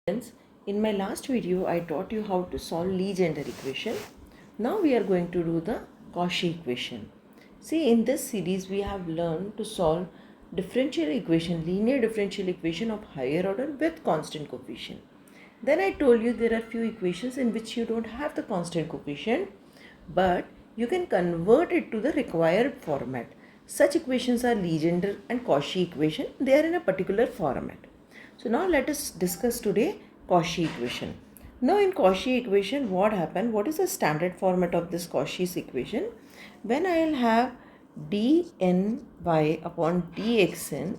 Friends, in my last video I taught you how to solve Legendre equation. Now we are going to do the Cauchy equation. See, in this series we have learned to solve differential equation, linear differential equation of higher order with constant coefficient. Then I told you there are few equations in which you don't have the constant coefficient, but you can convert it to the required format. Such equations are Legendre and Cauchy equation. They are in a particular format. So now let us discuss today Cauchy equation. Now in Cauchy equation, what happened? What is the standard format of this Cauchy's equation? When I will have dny upon dxn,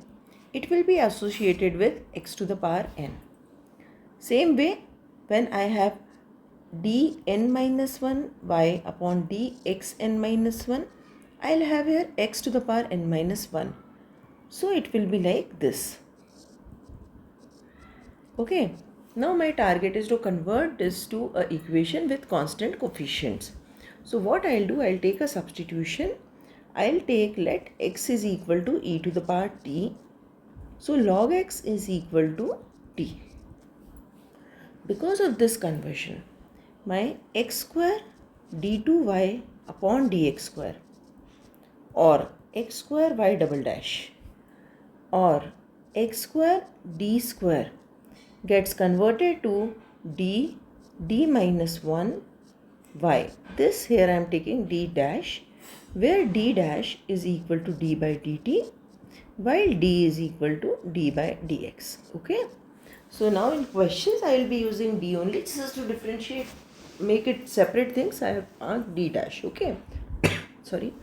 it will be associated with x to the power n. Same way, when I have dn minus 1 y upon dxn minus 1, I will have here x to the power n minus 1. So it will be like this. Okay, now my target is to convert this to an equation with constant coefficients. So what I'll do, I'll take a substitution. I'll take, let x is equal to e to the power t. So log x is equal to t. Because of this conversion, my x square d2y upon dx square or x square y double dash or x square d square gets converted to d minus 1 y. This here I am taking d dash, where d dash is equal to d by dt, while d is equal to d by dx. Okay. So now in questions I will be using d only. Just to differentiate, make it separate things, I have asked d dash. Okay. Sorry.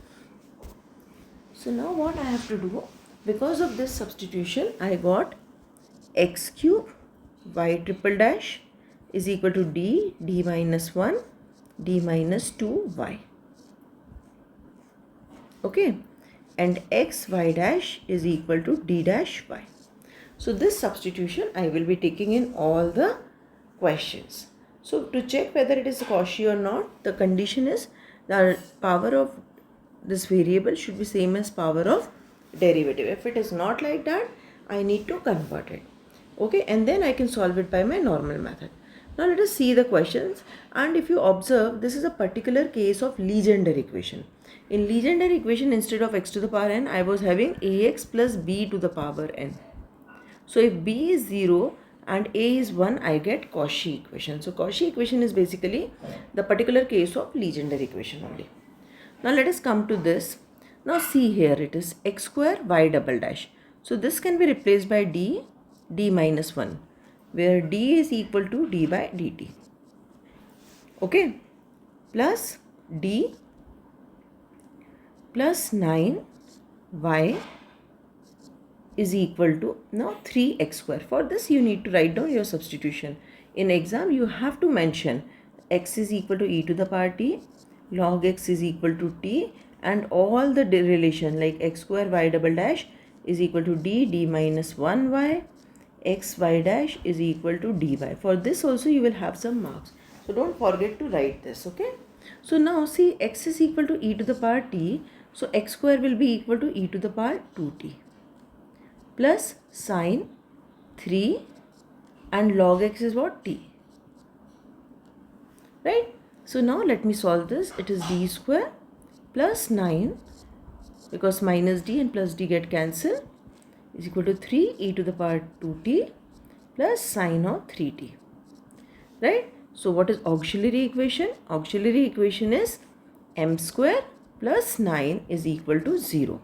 So now what I have to do, because of this substitution, I got x cube y triple dash is equal to d minus 1 d minus 2y. Okay, and x y dash is equal to d dash y. So this substitution I will be taking in all the questions. So to check whether it is Cauchy or not, the condition is the power of this variable should be same as power of derivative. If it is not like that, I need to convert it. Okay, and then I can solve it by my normal method. Now let us see the questions, and if you observe, this is a particular case of Legendre equation. In Legendre equation, instead of x to the power n, I was having ax plus b to the power n. So if b is 0 and a is 1, I get Cauchy equation. So Cauchy equation is basically the particular case of Legendre equation only. Now let us come to this. Now see here, it is x square y double dash. So this can be replaced by d minus 1, where d is equal to d by dt. Okay, plus d plus 9y is equal to now 3x square. For this you need to write down your substitution. In exam you have to mention x is equal to e to the power t, log x is equal to t, and all the relation like x square y double dash is equal to d minus 1y, x y dash is equal to dy. For this also you will have some marks. So don't forget to write this. Okay. So now see, x is equal to e to the power t. So x square will be equal to e to the power 2t plus sine 3 and log x is what? T. Right? So now let me solve this. It is d square plus 9, because minus d and plus d get cancelled, is equal to 3 e to the power 2t plus sine of 3t. Right? So what is auxiliary equation? Auxiliary equation is m square plus 9 is equal to 0.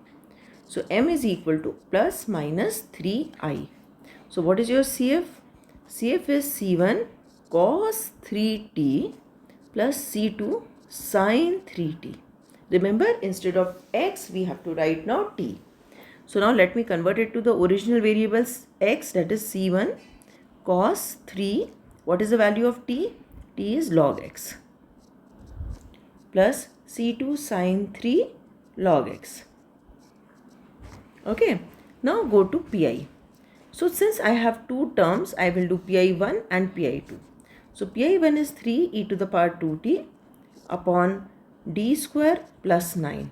So m is equal to plus minus 3i. So what is your CF? CF is C1 cos 3t plus C2 sin 3t. Remember, instead of x we have to write now t. So now let me convert it to the original variables x, that is C1 cos 3. What is the value of t? T is log x plus C2 sin 3 log x. Okay, now go to pi. So since I have two terms, I will do pi1 and pi2. So pi1 is 3 e to the power 2t upon d square plus 9.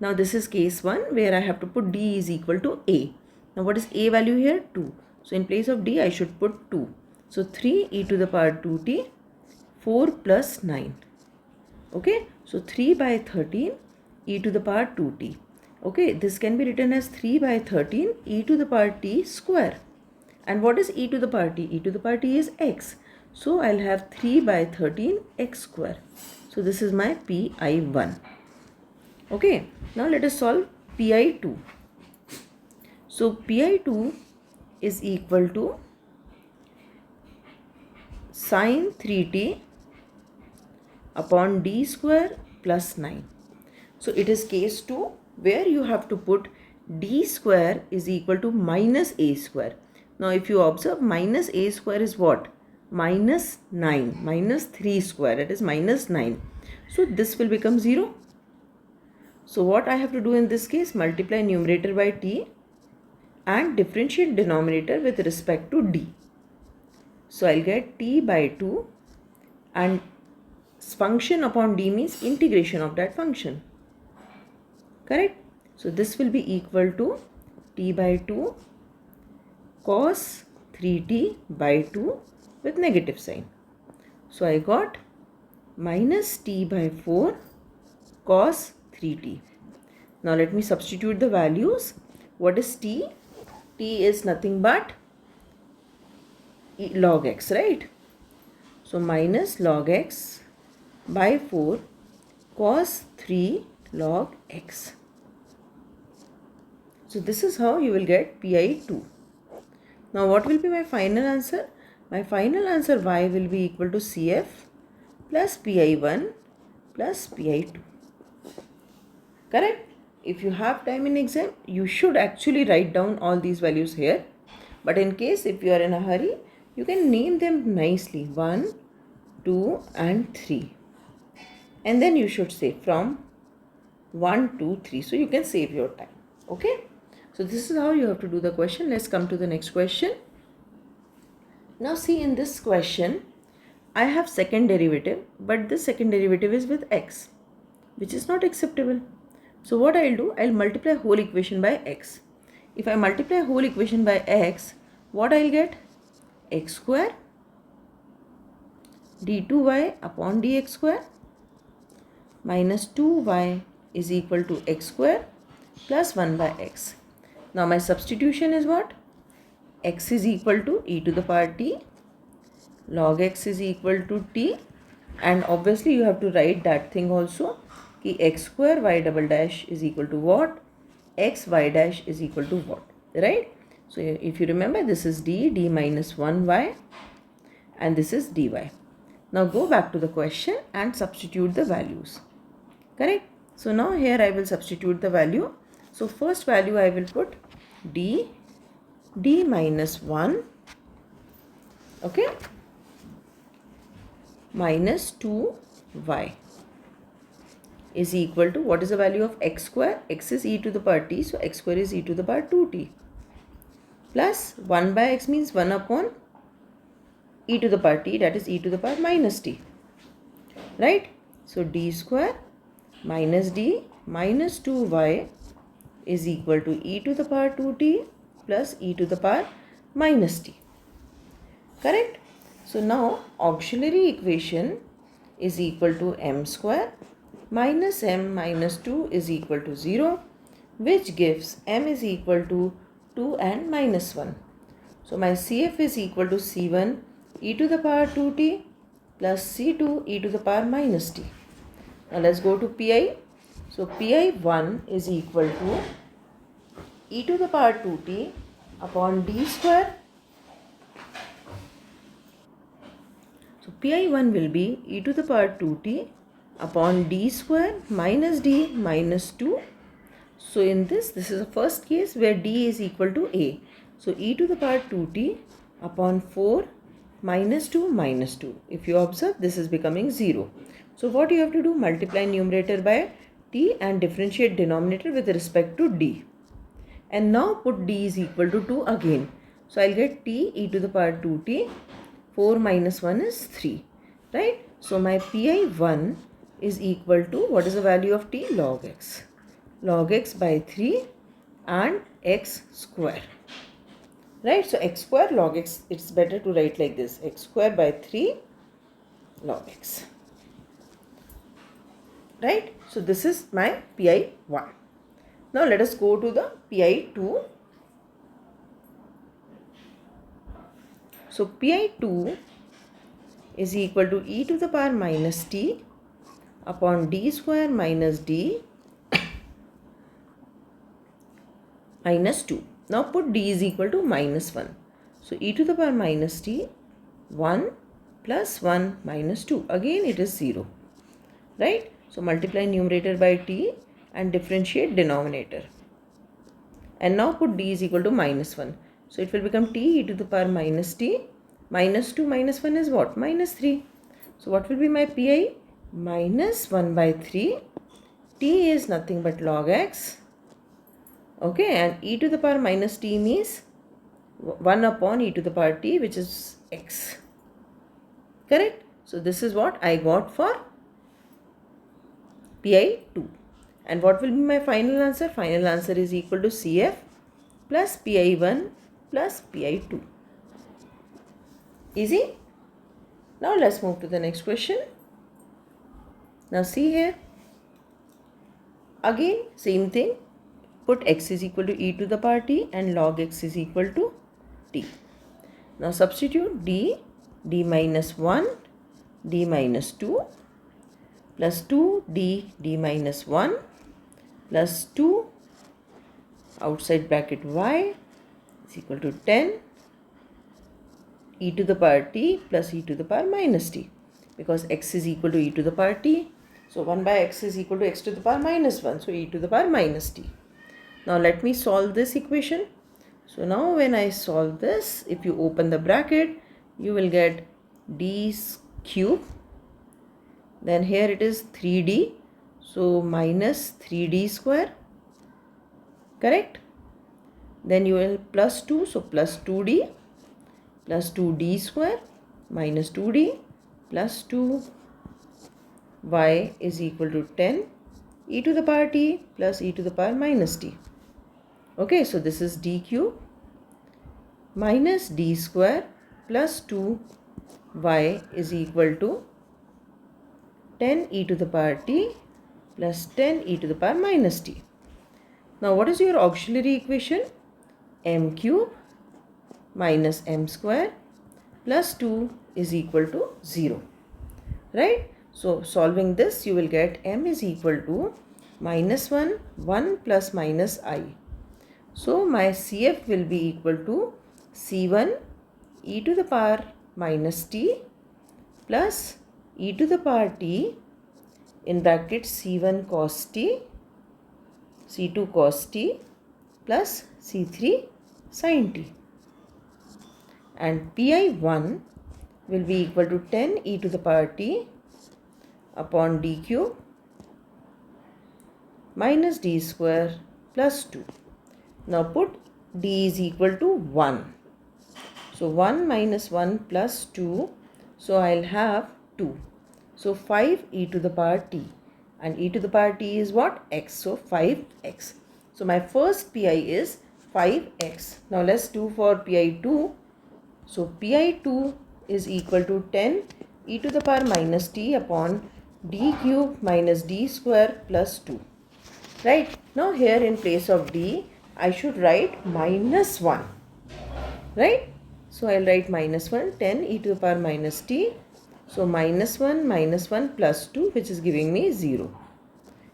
Now this is case 1 where I have to put d is equal to a. Now what is a value here? 2. So in place of d I should put 2. So 3 e to the power 2t, 4 plus 9. Okay, so 3 by 13 e to the power 2t. Okay, this can be written as 3 by 13 e to the power t square. And what is e to the power t? E to the power t is x. So I'll have 3 by 13 x square. So this is my pi1. Okay, now let us solve pi2. So pi2 is equal to sine 3t upon d square plus 9. So it is case 2 where you have to put d square is equal to minus a square. Now if you observe, minus a square is what? Minus 9, minus 3 square, that is minus 9. So this will become 0. So what I have to do in this case? Multiply numerator by t and differentiate denominator with respect to d. So I'll get t by 2 and function upon d means integration of that function. Correct? So this will be equal to t by 2 cos 3t by 2 with negative sign. So I got minus t by 4 cos 3t. Now let me substitute the values. What is t? T is nothing but log x, right? So minus log x by 4 cos 3 log x. So this is how you will get pi2. Now what will be my final answer? My final answer y will be equal to cf plus pi1 plus pi2. Correct? If you have time in exam, you should actually write down all these values here. But in case if you are in a hurry, you can name them nicely 1, 2 and 3. And then you should say from 1, 2, 3. So you can save your time. Okay? So this is how you have to do the question. Let's come to the next question. Now see, in this question, I have second derivative, but this second derivative is with x, which is not acceptable. So what I'll do, I'll multiply whole equation by x. If I multiply whole equation by x, what I'll get? X square d2y upon dx square minus 2y is equal to x square plus 1 by x. Now my substitution is what? X is equal to e to the power t, log x is equal to t, and obviously you have to write that thing also कि x square y double dash is equal to what? X y dash is equal to what? Right? So if you remember, this is d minus 1y and this is dy. Now go back to the question and substitute the values. Correct? So now here I will substitute the value. So first value I will put d minus 1, okay, minus 2y is equal to, what is the value of x square? X is e to the power t, so x square is e to the power 2t, plus 1 by x means 1 upon e to the power t, that is e to the power minus t, right? So d square minus d minus 2y is equal to e to the power 2t plus e to the power minus t. Correct? So now auxiliary equation is equal to m square minus m minus 2 is equal to 0, which gives m is equal to 2 and minus 1. So my CF is equal to C1 e to the power 2t plus C2 e to the power minus t. Now let's go to Pi. So Pi1 is equal to e to the power 2t upon d square. So Pi1 will be e to the power 2t upon d square minus d minus 2. So in this is the first case where d is equal to a. So e to the power 2t upon 4 minus 2 minus 2. If you observe, this is becoming 0. So what you have to do? Multiply numerator by t and differentiate denominator with respect to d. And now put d is equal to 2 again. So I'll get t e to the power 2t. 4 minus 1 is 3. Right? So my Pi1 is equal to, what is the value of t? Log x. Log x by 3 and x square. right? So x square log x, it's better to write like this, x square by 3 log x, right? So this is my PI1. Now let us go to the PI2. So PI2 is equal to e to the power minus t upon d square minus d minus 2. Now put d is equal to minus 1. So e to the power minus t, 1 plus 1 minus 2. Again it is 0. Right? So multiply numerator by t and differentiate denominator. And now put d is equal to minus 1. So it will become t e to the power minus t. Minus 2 minus 1 is what? Minus 3. So what will be my pi? Minus 1 by 3. T is nothing but log x. Okay, and e to the power minus t means 1 upon e to the power t, which is x. Correct? So this is what I got for PI2. And what will be my final answer? Final answer is equal to CF plus PI1 plus PI2. Easy? Now let's move to the next question. Now see here. Again same thing. Put x is equal to e to the power t and log x is equal to t. Now substitute d minus 1, d minus 2 plus 2d minus 1 plus 2 outside bracket y is equal to 10 e to the power t plus e to the power minus t, because x is equal to e to the power t. So 1 by x is equal to x to the power minus 1. So e to the power minus t. Now let me solve this equation. So now when I solve this, if you open the bracket, you will get d cube. Then here it is 3d. So minus 3d square. Correct? Then you will plus 2. So plus 2d plus 2d square minus 2d plus 2y is equal to 10 e to the power t plus e to the power minus t. Okay, so this is d cube minus d square plus 2y is equal to 10 e to the power t plus 10 e to the power minus t. Now what is your auxiliary equation? M cube minus m square plus 2 is equal to 0. Right? So solving this, you will get m is equal to minus 1, 1 plus minus I. So my CF will be equal to C1 e to the power minus t plus e to the power t in bracket C1 cos t, C2 cos t plus C3 sin t. And PI1 will be equal to 10 e to the power t upon d cube minus d square plus 2. Now put d is equal to 1. So 1 minus 1 plus 2. So I'll have 2. So 5 e to the power t. And e to the power t is what? X. So 5x. So my first pi is 5x. Now let's do for PI2. So PI2 is equal to 10 e to the power minus t upon d cube minus d square plus 2. Right? Now here in place of d, I should write minus 1. Right? So I'll write minus 1, 10 e to the power minus t. So minus 1 plus 2, which is giving me 0.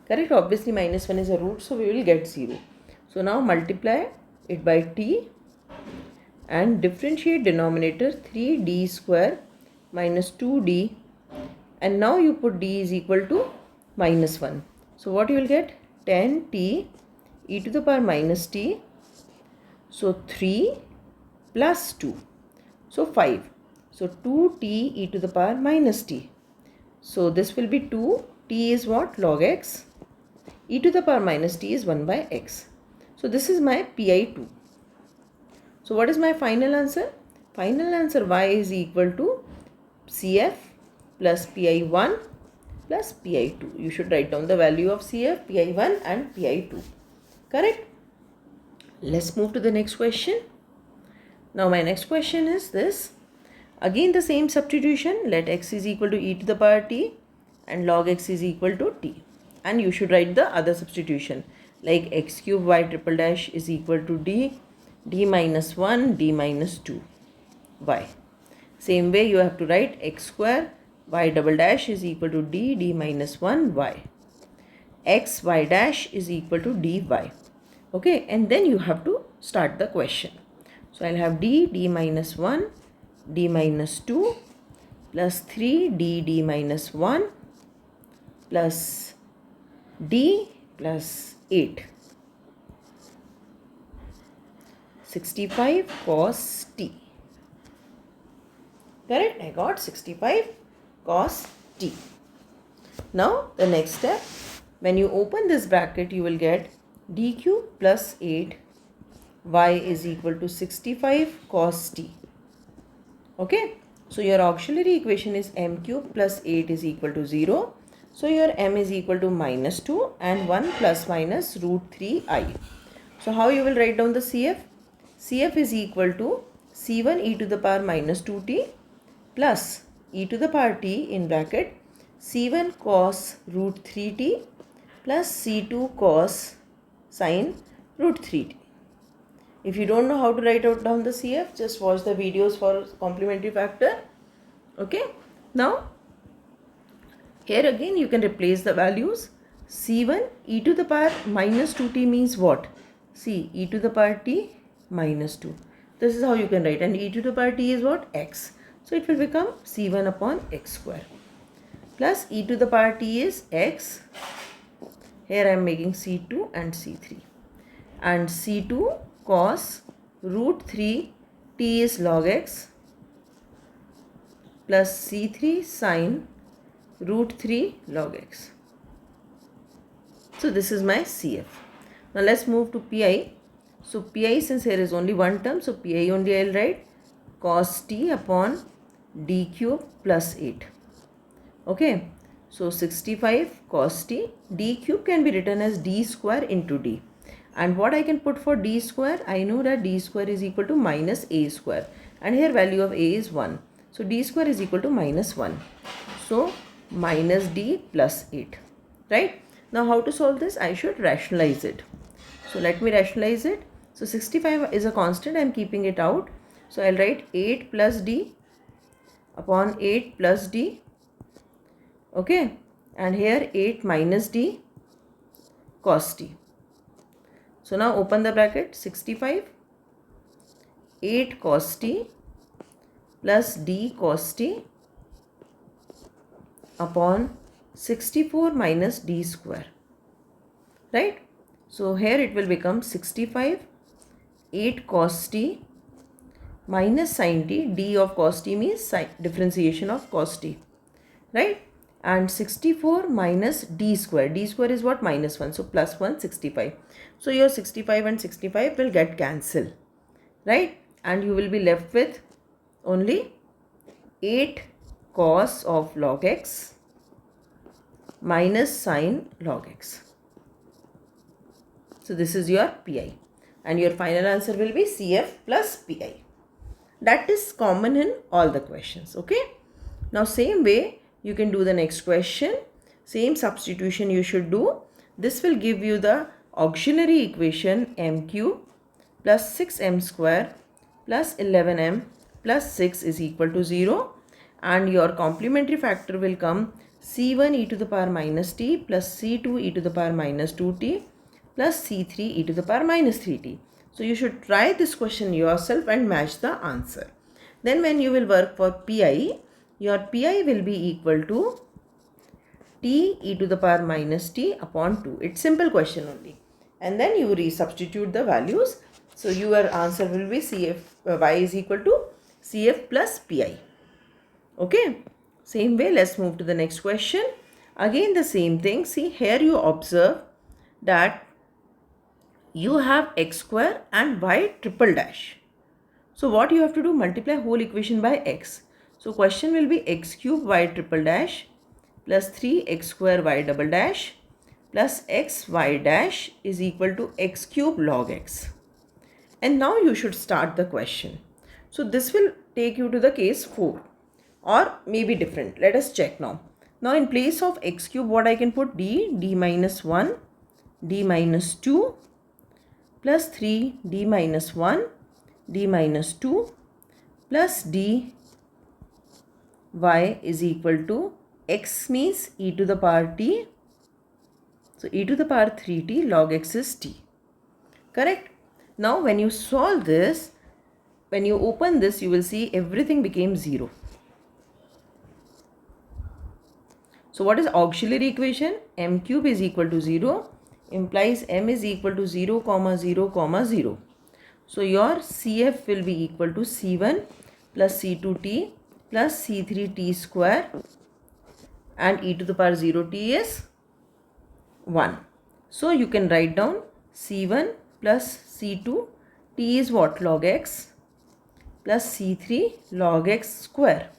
Correct? Obviously minus 1 is a root, so we will get 0. So now multiply it by t and differentiate denominator 3d square minus 2d, and now you put d is equal to minus 1. So what you will get? 10t e to the power minus t. So 3 plus 2. So 5. So 2t e to the power minus t. So this will be 2. T is what? Log x. E to the power minus t is 1 by x. So this is my PI2. So what is my final answer? Final answer y is equal to CF plus PI1 plus PI2. You should write down the value of CF, PI1 and PI2. Correct? Let's move to the next question. Now my next question is this. Again the same substitution. Let x is equal to e to the power t and log x is equal to t. And you should write the other substitution like x cube y triple dash is equal to d minus 1 d minus 2 y. Same way you have to write x square y double dash is equal to d minus 1 y. X y dash is equal to dy. Okay, and then you have to start the question. So I'll have d minus 1 d minus 2 plus 3 d minus 1 plus d plus 8. 65 cos t. Correct? I got 65 cos t. Now the next step, when you open this bracket, you will get d cube plus 8 y is equal to 65 cos t. Okay, so your auxiliary equation is m cube plus 8 is equal to 0. So your m is equal to minus 2 and 1 plus minus root 3i. So how you will write down the CF? CF is equal to C1 e to the power minus 2t plus e to the power t in bracket C1 cos root 3t plus C2 cos sine root 3t. If you don't know how to write out down the CF, just watch the videos for complementary factor. Okay. Now, here again you can replace the values. C1 e to the power minus 2t means what? See, e to the power t minus 2. This is how you can write. And e to the power t is what? X. So it will become C1 upon x square. Plus e to the power t is x. Here I am making C2 and C3. And C2 cos root 3 t is log x plus C3 sine root 3 log x. So this is my CF. Now let's move to PI. So PI, since here is only one term, so PI only I will write cos t upon d cube plus 8. Okay. So 65 cos t, d cube can be written as d square into d. And what I can put for d square? I know that d square is equal to minus a square. And here value of a is 1. So d square is equal to minus 1. So minus d plus 8. Right? Now how to solve this? I should rationalize it. So let me rationalize it. So 65 is a constant. I am keeping it out. So I'll write 8 plus d upon 8 plus d. Okay. And here 8 minus d cos t. So now open the bracket, 65, 8 cos t plus d cos t upon 64 minus d square. Right? So here it will become 65, 8 cos t minus sin t. D of cos t means differentiation of cos t. Right? And 64 minus d square. D square is what? Minus 1. So plus 1, 65. So your 65 and 65 will get cancelled. Right? And you will be left with only 8 cos of log x minus sine log x. So this is your PI. And your final answer will be CF plus PI. That is common in all the questions. Okay? Now same way you can do the next question. Same substitution you should do. This will give you the auxiliary equation m cube plus 6m square plus 11m plus 6 is equal to 0. And your complementary factor will come c1 e to the power minus t plus c2 e to the power minus 2t plus c3 e to the power minus 3t. So you should try this question yourself and match the answer. Then when you will work for PI, your PI will be equal to t e to the power minus t upon 2. It's simple question only. And then you resubstitute the values. So your answer will be CF y is equal to CF plus PI. Okay. Same way, let's move to the next question. Again the same thing. See, here you observe that you have x square and y triple dash. So what you have to do? Multiply whole equation by x. So question will be x cube y triple dash plus 3x square y double dash plus x y dash is equal to x cube log x. And now you should start the question. So this will take you to the case 4 or maybe different. Let us check now. Now in place of x cube, what I can put? D minus 1, d minus 2 plus 3 d minus 1, d minus 2 plus d y is equal to x means e to the power t. So e to the power 3t log x is t. Correct? Now when you solve this, when you open this, you will see everything became 0. So what is auxiliary equation? M cube is equal to 0 implies m is equal to 0, 0, 0. So your CF will be equal to C1 plus C2t plus C3t square, and e to the power 0t is 1. So you can write down C1 plus C2, t is what? Log x, plus C3 log x square.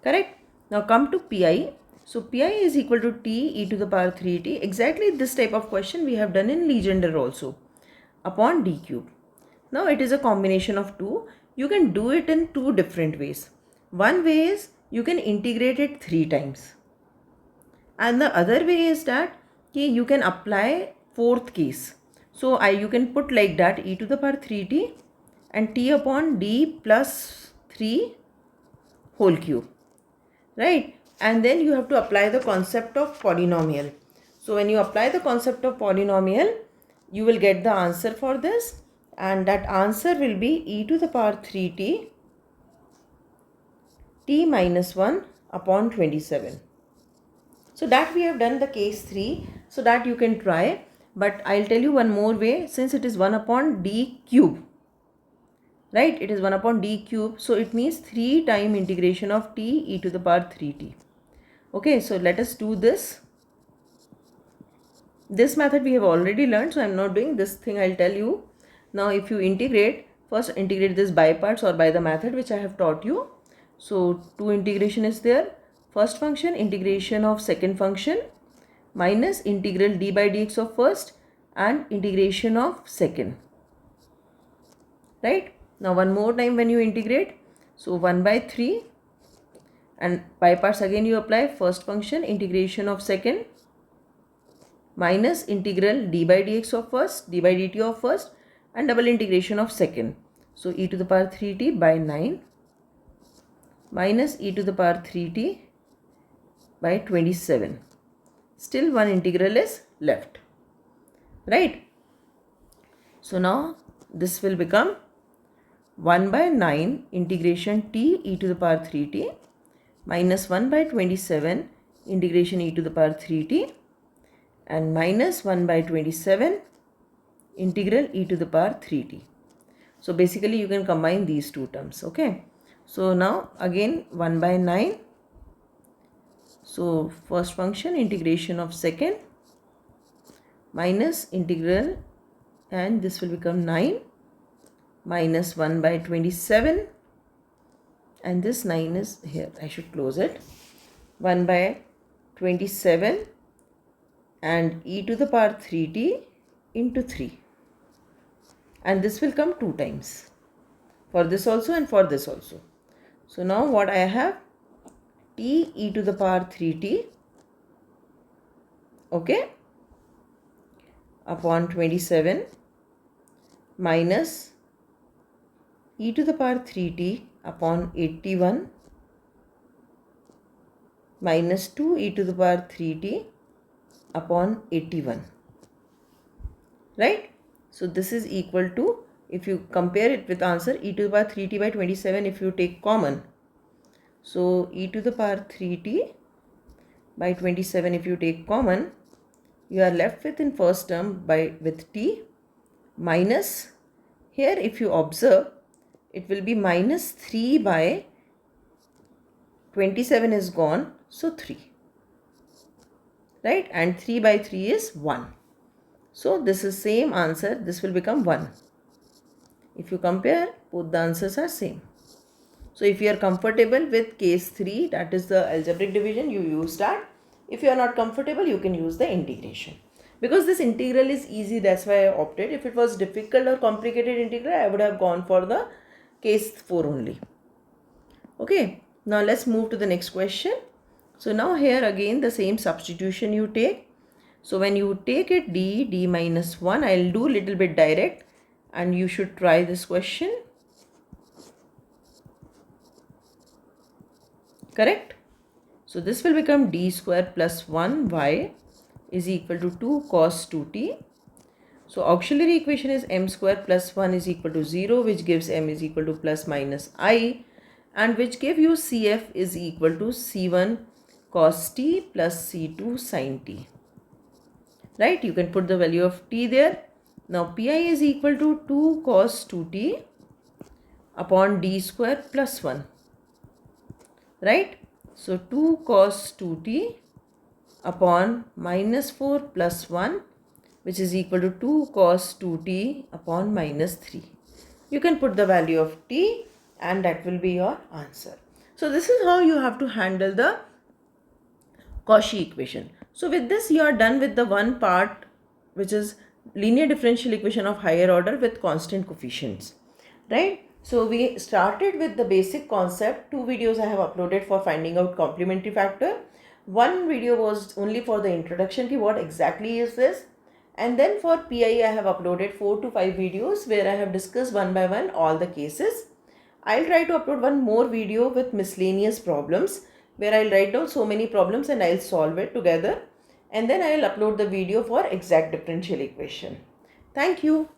Correct? Now come to Pi. So Pi is equal to t e to the power 3t. Exactly this type of question we have done in Legendre also, upon d cube. Now it is a combination of two. You can do it in two different ways. One way is you can integrate it 3 times. And the other way is that you can apply fourth case. So you can put like that, e to the power 3t and t upon d plus 3 whole cube. Right? And then you have to apply the concept of polynomial. So when you apply the concept of polynomial, you will get the answer for this, and that answer will be e to the power 3t t minus 1 upon 27. So that we have done the case 3, so that you can try. But I'll tell you one more way, since it is 1 upon d cube. Right? It is 1 upon d cube. So it means 3 time integration of t e to the power 3t. Okay, so let us do this. This method we have already learned, so I am not doing this thing. I'll tell you. Now if you integrate, first integrate this by parts or by the method which I have taught you. So two integration is there. First function, integration of second function, minus integral d by dx of first and integration of second. Right? Now one more time when you integrate, so 1 by 3 and by parts again you apply first function, integration of second, minus integral d by dx of first, d by dt of first and double integration of second. So e to the power 3t by 9 minus e to the power 3t by 27. Still one integral is left. Right? So now this will become 1 by 9 integration t e to the power 3t minus 1 by 27 integration e to the power 3t and minus 1 by 27 integral e to the power 3t. So basically you can combine these two terms. Okay. So now again 1 by 9. So first function, integration of second, minus integral, and this will become 9 minus 1 by 27, and this 9 is here. I should close it. 1 by 27 and e to the power 3t into 3, and this will come 2 times for this also and for this also. So now what I have, t e to the power 3t, okay, upon 27 minus e to the power 3t upon 81 minus 2 e to the power 3t upon 81. Right? So this is equal to, if you compare it with answer, e to the power 3t by 27 if you take common. So e to the power 3t by 27 if you take common, you are left with in first term with t minus, here if you observe, it will be minus 3 by 27 is gone, so 3. Right? And 3 by 3 is 1. So this is same answer. This will become 1. If you compare, both the answers are same. So if you are comfortable with case 3, that is the algebraic division, you use that. If you are not comfortable, you can use the integration. Because this integral is easy, that's why I opted. If it was difficult or complicated integral, I would have gone for the case 4 only. Okay, now let's move to the next question. So now here again the same substitution you take. So when you take it d minus 1, I'll do little bit direct and you should try this question. Correct? So this will become d square plus 1y is equal to 2 cos 2t. So auxiliary equation is m square plus 1 is equal to 0, which gives m is equal to plus minus I, and which give you CF is equal to C1 cos t plus C2 sin t. Right? You can put the value of t there. Now Pi is equal to 2 cos 2t upon d square plus 1. Right? So 2 cos 2t upon minus 4 plus 1, which is equal to 2 cos 2t upon minus 3. You can put the value of t and that will be your answer. So this is how you have to handle the Cauchy equation. So with this you are done with the one part, which is linear differential equation of higher order with constant coefficients. Right? So we started with the basic concept. 2 videos I have uploaded for finding out complementary factor. One video was only for the introduction to what exactly is this. And then for PI I have uploaded 4 to 5 videos where I have discussed one by one all the cases. I'll try to upload one more video with miscellaneous problems where I'll write down so many problems and I'll solve it together. And then I'll upload the video for exact differential equation. Thank you.